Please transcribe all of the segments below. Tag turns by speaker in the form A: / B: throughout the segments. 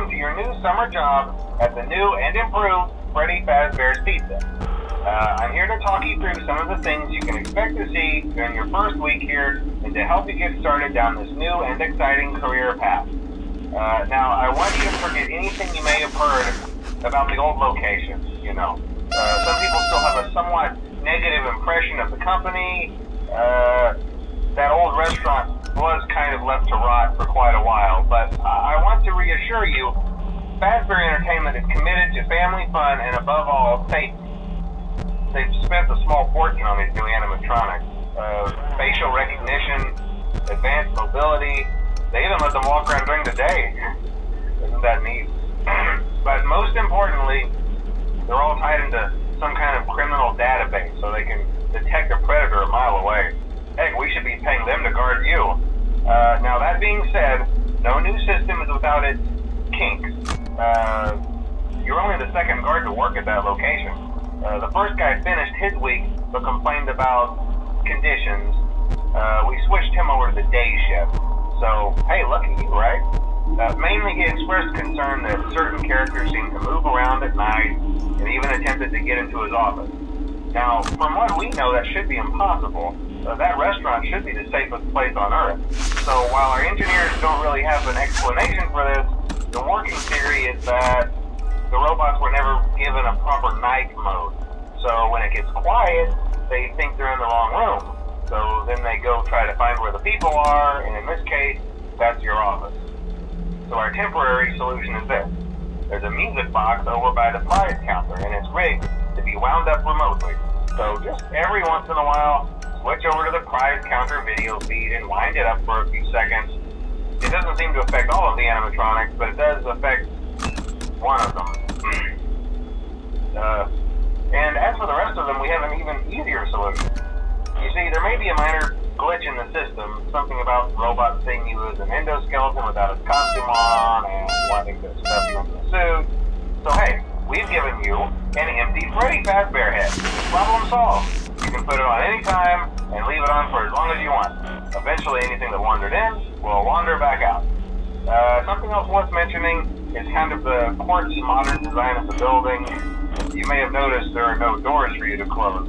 A: welcome to your new summer job at the new and improved Freddy Fazbear's Pizza. I'm here to talk you through some of the things you can expect to see during your first week here and to help you get started down this new and exciting career path. Now, I want you to forget anything you may have heard about the old location, some people still have a somewhat negative impression of the company. That old restaurant was kind of left to rot for quite a while, but I want to reassure you, Fazbear Entertainment is committed to family fun and above all, safety. They've spent a small fortune on these new animatronics. Facial recognition, advanced mobility, they even let them walk around during the day. Isn't that neat? But most importantly, they're all tied into some kind of criminal database so they can detect a predator a mile away. Heck, we should be paying them to guard you. Now that being said, no new system is without its kinks. You're only the second guard to work at that location. The first guy finished his week but complained about conditions. We switched him over to the day shift. So, hey, lucky you, right? Mainly he expressed concern that certain characters seemed to move around at night and even attempted to get into his office. Now, from what we know, that should be impossible. That restaurant should be the safest place on Earth. So while our engineers don't really have an explanation for this, the working theory is that the robots were never given a proper night mode. So when it gets quiet, they think they're in the wrong room. So then they go try to find where the people are, and in this case, that's your office. So our temporary solution is this. There's a music box over by the prize counter, and it's rigged to be wound up remotely. So just every once in a while, switch over to the prize counter video feed and wind it up for a few seconds. It doesn't seem to affect all of the animatronics, but it does affect one of them. And as for the rest of them, we have an even easier solution. You see, there may be a minor glitch in the system, something about robots seeing you as an endoskeleton without its costume on and wanting to stuff you into a suit. So hey, we've given you an empty Freddy Fazbear head. Problem solved. You can put it on any time and leave it on for as long as you want. Eventually anything that wandered in will wander back out. Something else worth mentioning is kind of the quirky modern design of the building. You may have noticed there are no doors for you to close.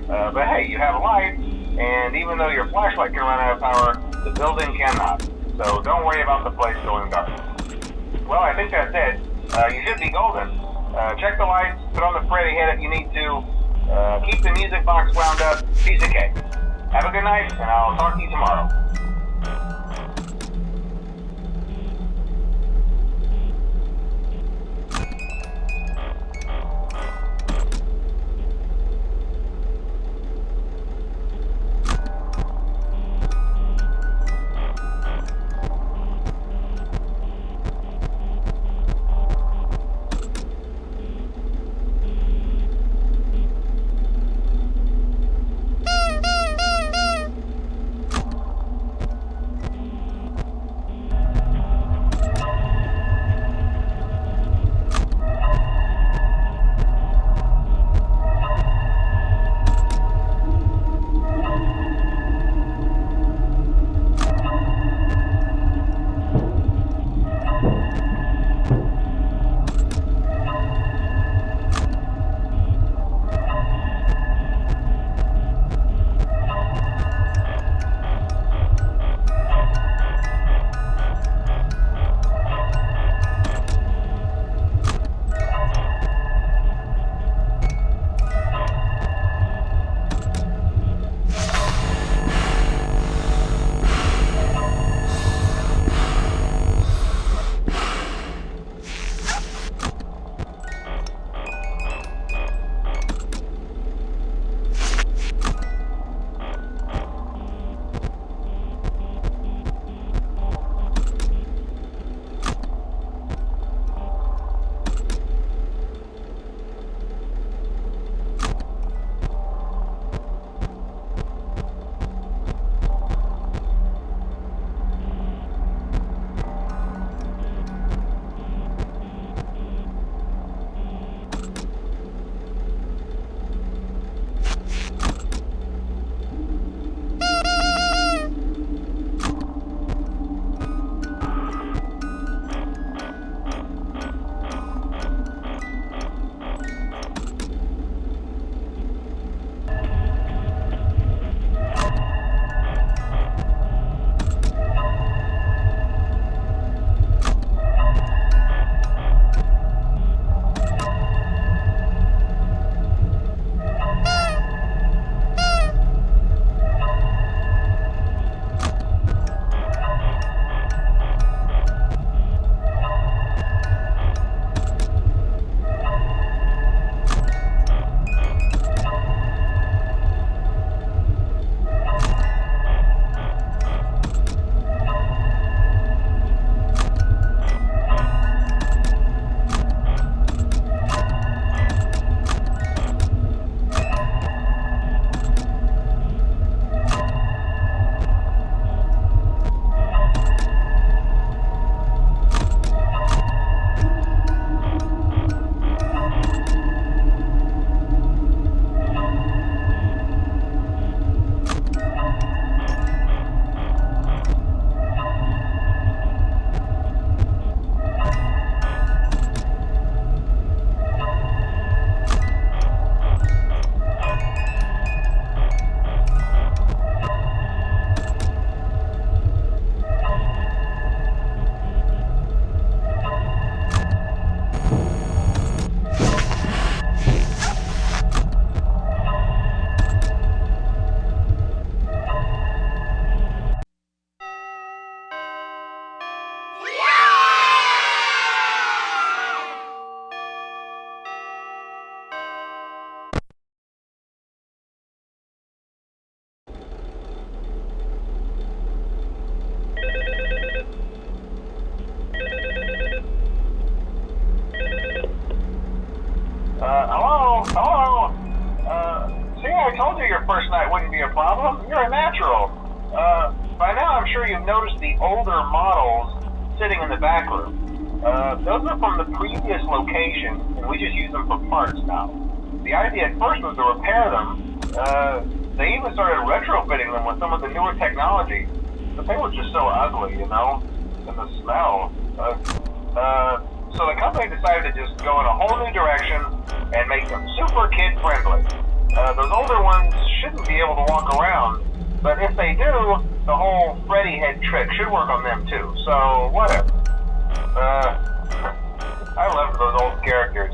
A: But hey, you have a light, and even though your flashlight can run out of power, the building cannot. So don't worry about the place going dark. Well, I think that's it. You should be golden. Check the lights, put on the Freddy head if you need to. Keep the music box wound up. Piece of cake. Have a good night, and I'll talk to you tomorrow. sure you've noticed the older models sitting in the back room. Those are from the previous location, and we just use them for parts now. The idea at first was to repair them. They even started retrofitting them with some of the newer technology, but they were just so ugly, you know, and the smell. So the company decided to just go in a whole new direction and make them super kid-friendly. Those older ones shouldn't be able to walk around, but if they do, the whole Freddy head trick should work on them too, so whatever. I loved those old characters.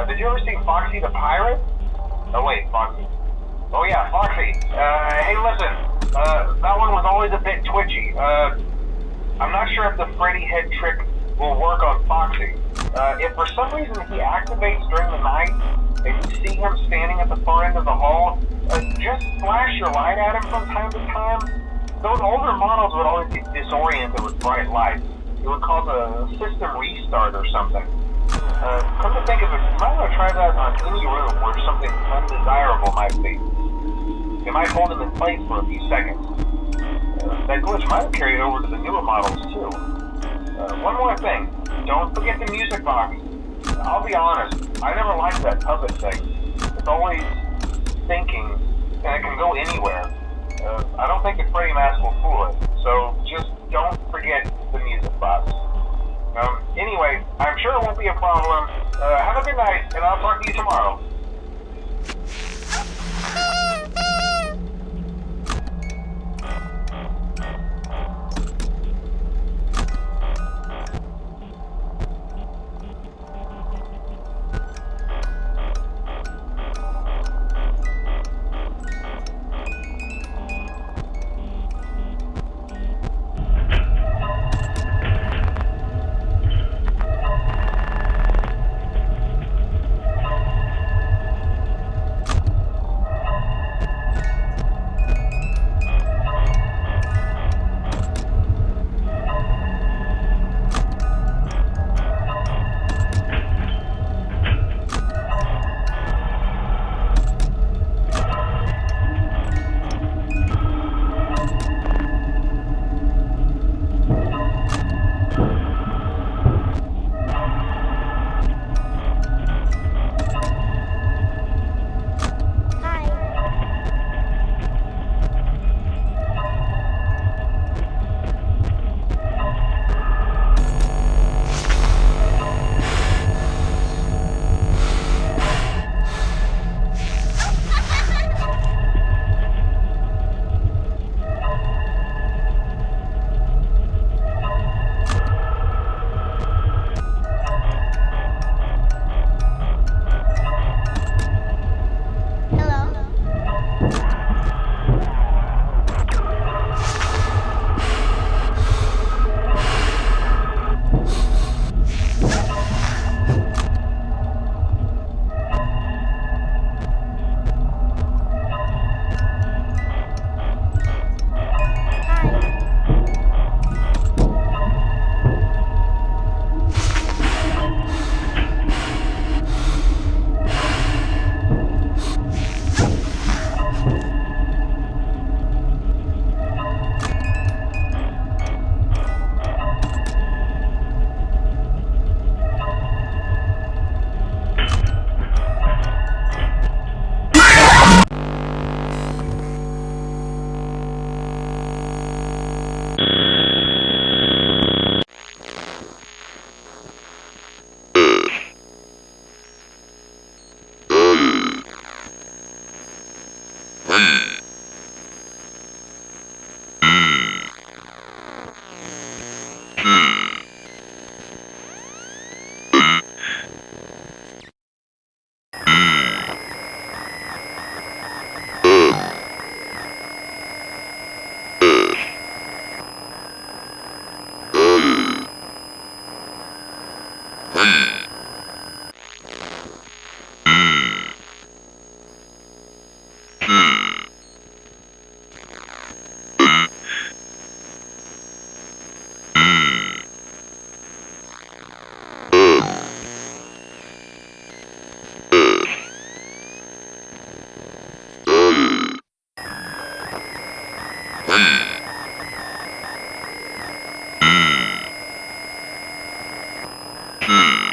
A: Did you ever see Foxy the Pirate? Oh wait, Foxy. Oh yeah, Foxy. Hey listen, that one was always a bit twitchy. I'm not sure if the Freddy head trick will work on Foxy. If for some reason he activates during the night, and you see him standing at the far end of the hall, just flash your light at him from time to time. Those older models would always get disoriented with bright lights. It would cause a system restart or something. Come to think of it, you might want to try that on any room where something undesirable might be. It might hold him in place for a few seconds. That glitch might have carried over to the newer models too. One more thing, don't forget the music box. I'll be honest, I never liked that puppet thing. It's always thinking, and it can go anywhere. I don't think the Freddy mask will fool it, so just don't forget the music box. Anyway, I'm sure it won't be a problem. Have a good night, and I'll talk to you tomorrow.
B: Hmm.